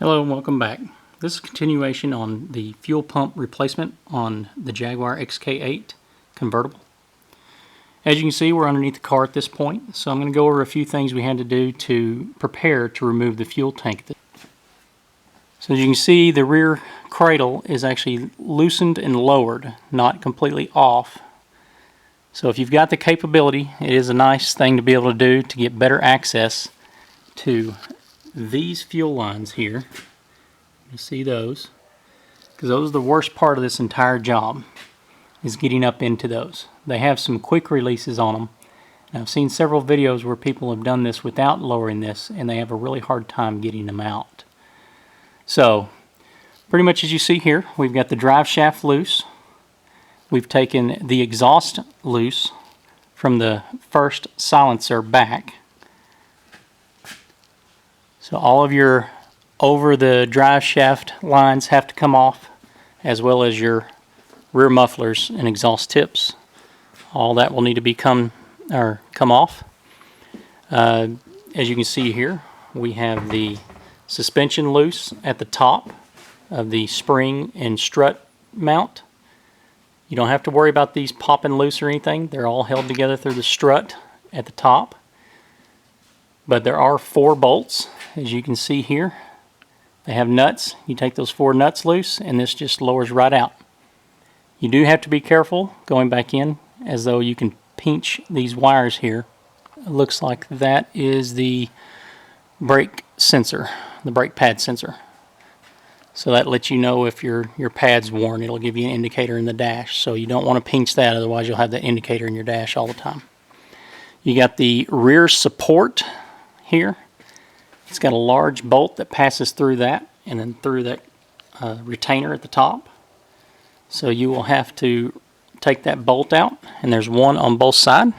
Hello and welcome back. This is a continuation on the fuel pump replacement on the Jaguar XK8 convertible. As you can see, we're underneath the car at this point, so I'm going to go over a few things we had to do to prepare to remove the fuel tank. So as you can see, the rear cradle is actually loosened and lowered, not completely off. So if you've got the capability, it is a nice thing to be able to do to get better access to these fuel lines here. You see those, because those are the worst part of this entire job, is getting up into those. They have some quick releases on them, and I've seen several videos where people have done this without lowering this and they have a really hard time getting them out. So pretty much as you see here, we've got the drive shaft loose, we've taken the exhaust loose from the first silencer back. So all of your over the drive shaft lines have to come off, as well as your rear mufflers and exhaust tips. All that will need to be come off. As you can see here, we have the suspension loose at the top of the spring and strut mount. You don't have to worry about these popping loose or anything. They're all held together through the strut at the top. But there are 4 bolts, as you can see here. They have nuts. You take those 4 nuts loose and this just lowers right out. You do have to be careful going back in, as though you can pinch these wires here. It looks like that is the brake sensor, the brake pad sensor. So that lets you know if your pad's worn. It'll give you an indicator in the dash. So you don't want to pinch that, otherwise you'll have that indicator in your dash all the time. You got the rear support here. It's got a large bolt that passes through that and then through that retainer at the top. So you will have to take that bolt out, and there's one on both sides.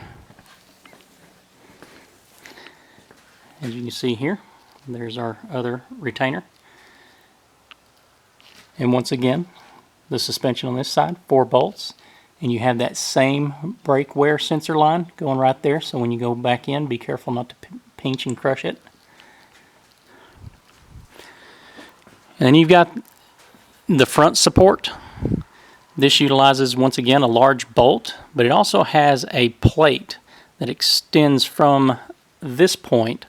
As you can see here, there's our other retainer. And once again, the suspension on this side, 4 bolts. And you have that same brake wear sensor line going right there, so when you go back in, be careful not to pinch and crush it. And then you've got the front support. This utilizes, once again, a large bolt, but it also has a plate that extends from this point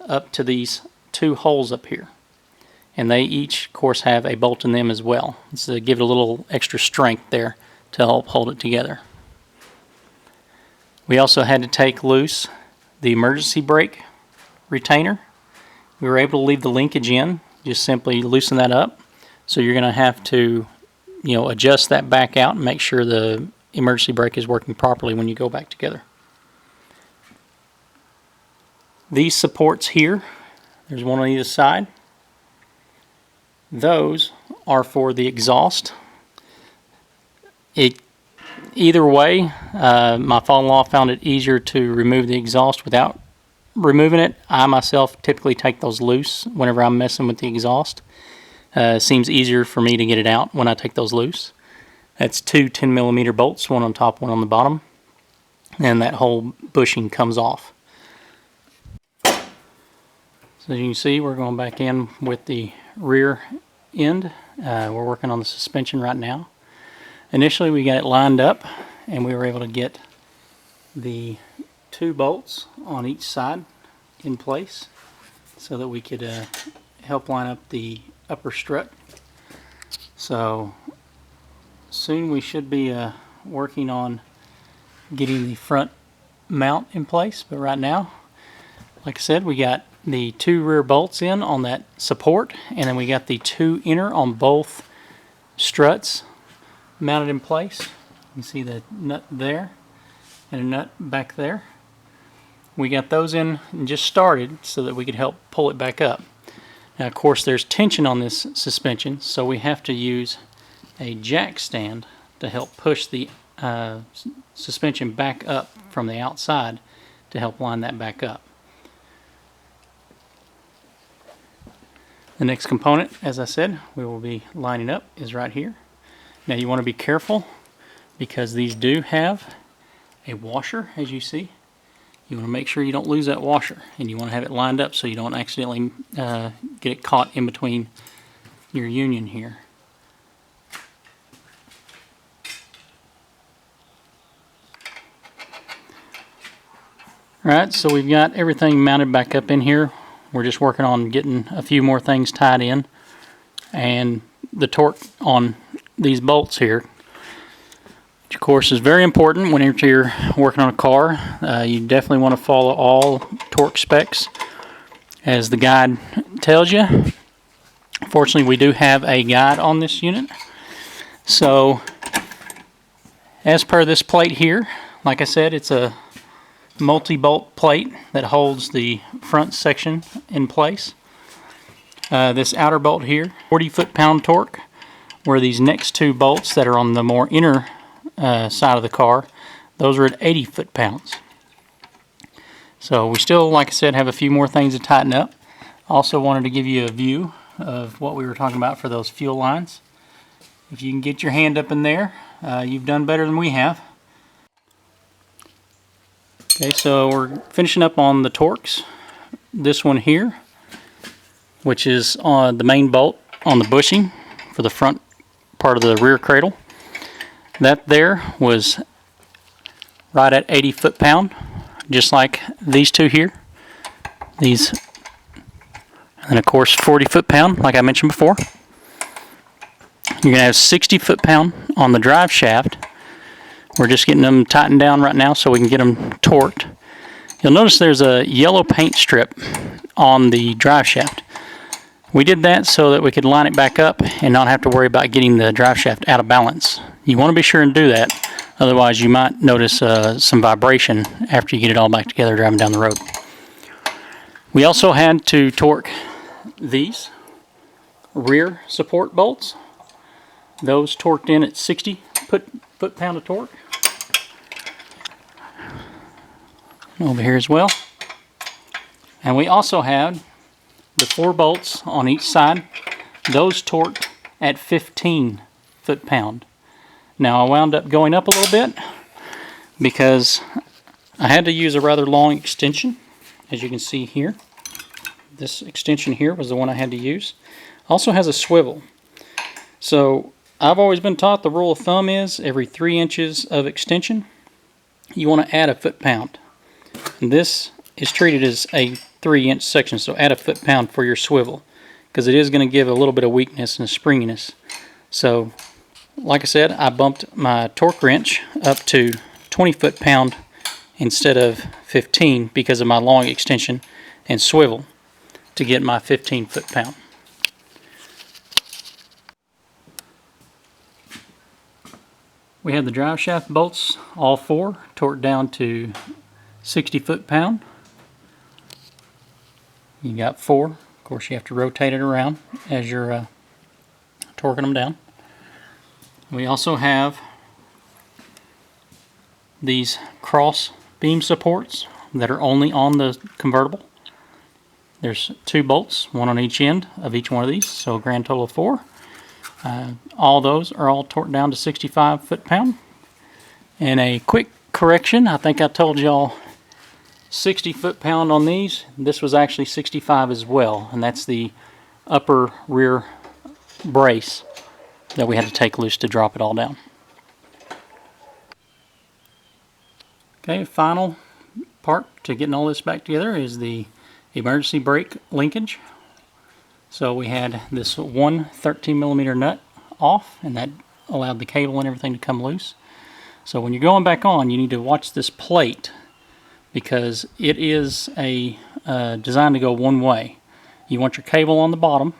up to these 2 holes up here. And they each, of course, have a bolt in them as well. So give it a little extra strength there to help hold it together. We also had to take loose the emergency brake retainer. We were able to leave the linkage in, just simply loosen that up. So you're going to have to, adjust that back out and make sure the emergency brake is working properly when you go back together. These supports here, there's one on either side. Those are for the exhaust. Either way, my father-in-law found it easier to remove the exhaust without removing it. I myself typically take those loose whenever I'm messing with the exhaust. It seems easier for me to get it out when I take those loose. That's 2 10mm bolts, one on top, one on the bottom, and that whole bushing comes off. So as you can see, we're going back in with the rear end. We're working on the suspension right now. Initially we got it lined up and we were able to get the 2 bolts on each side in place so that we could help line up the upper strut. So soon we should be working on getting the front mount in place, but right now, like I said, we got the 2 rear bolts in on that support, and then we got the 2 inner on both struts mounted in place. You can see the nut there and a nut back there. We got those in and just started so that we could help pull it back up. Now, of course, there's tension on this suspension, so we have to use a jack stand to help push the suspension back up from the outside to help line that back up. The next component, as I said, we will be lining up is right here. Now you want to be careful because these do have a washer, as you see. You want to make sure you don't lose that washer, and you want to have it lined up so you don't accidentally get it caught in between your union here. Alright, so we've got everything mounted back up in here. We're just working on getting a few more things tied in. And the torque on these bolts here, which of course is very important whenever you're working on a car. You definitely want to follow all torque specs as the guide tells you. Fortunately, we do have a guide on this unit. So, as per this plate here, like I said, it's a multi-bolt plate that holds the front section in place. This outer bolt here, 40 foot-pound torque, where these next two bolts that are on the more inner side of the car, those are at 80 foot-pounds. So we still, like I said, have a few more things to tighten up. Also wanted to give you a view of what we were talking about for those fuel lines. If you can get your hand up in there, you've done better than we have. Okay, so we're finishing up on the torques. This one here, which is on the main bolt on the bushing for the front part of the rear cradle. That there was right at 80 foot-pound, just like these two here. These, and of course 40 foot-pound, like I mentioned before. You're going to have 60 foot-pound on the drive shaft. We're just getting them tightened down right now so we can get them torqued. You'll notice there's a yellow paint strip on the drive shaft. We did that so that we could line it back up and not have to worry about getting the drive shaft out of balance. You want to be sure and do that, otherwise you might notice some vibration after you get it all back together driving down the road. We also had to torque these rear support bolts. Those torqued in at 60 foot-pound of torque. Over here as well. And we also had the 4 bolts on each side. Those torqued at 15 foot-pound. Now I wound up going up a little bit because I had to use a rather long extension, as you can see here. This extension here was the one I had to use. Also has a swivel. So I've always been taught the rule of thumb is every 3 inches of extension you want to add a foot-pound. And this is treated as a 3-inch section, so add a foot-pound for your swivel, because it is going to give a little bit of weakness and springiness. So, like I said, I bumped my torque wrench up to 20 foot-pound instead of 15 because of my long extension and swivel to get my 15 foot-pound. We have the drive shaft bolts, all 4, torqued down to 60 foot-pound. You got 4. Of course, you have to rotate it around as you're torquing them down. We also have these cross beam supports that are only on the convertible. There's 2 bolts, 1 on each end of each one of these, so a grand total of 4. All those are all torqued down to 65 foot-pound. And a quick correction, I think I told y'all 60 foot-pound on these. This was actually 65 as well, and that's the upper rear brace that we had to take loose to drop it all down. Okay, final part to getting all this back together is the emergency brake linkage. So we had this one 13mm nut off, and that allowed the cable and everything to come loose. So when you're going back on, you need to watch this plate, because it is designed to go one way. You want your cable on the bottom,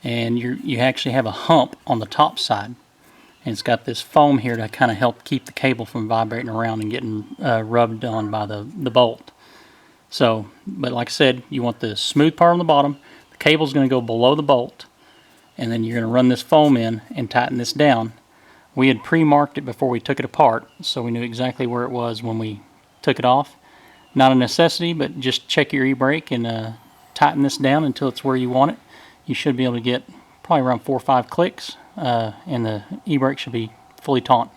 and you actually have a hump on the top side. And it's got this foam here to kind of help keep the cable from vibrating around and getting rubbed on by the bolt. So, but like I said, you want the smooth part on the bottom. The cable's going to go below the bolt, and then you're going to run this foam in and tighten this down. We had pre-marked it before we took it apart, so we knew exactly where it was when we took it off. Not a necessity, but just check your e-brake and tighten this down until it's where you want it. You should be able to get probably around 4 or 5 clicks, and the e-brake should be fully taut.